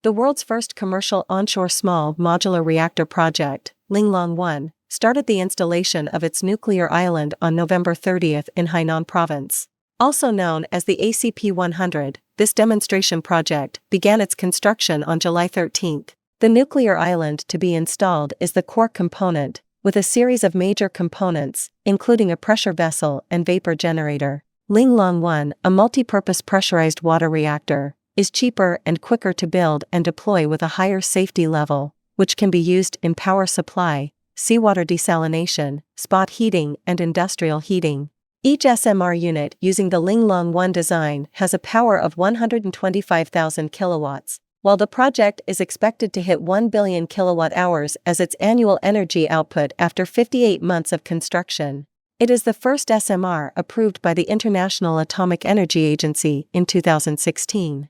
The world's first commercial onshore small modular reactor project, Linglong 1, started the installation of its nuclear island on November 30 in Hainan Province. Also known as the ACP-100, this demonstration project began its construction on July 13. The nuclear island to be installed is the core component, with a series of major components, including a pressure vessel and vapor generator. Linglong 1, a multi-purpose pressurized water reactor, is cheaper and quicker to build and deploy with a higher safety level, which can be used in power supply, seawater desalination, spot heating and industrial heating. Each SMR unit using the Linglong 1 design has a power of 125,000 kilowatts, while the project is expected to hit 1 billion kilowatt-hours as its annual energy output after 58 months of construction. It is the first SMR approved by the International Atomic Energy Agency in 2016.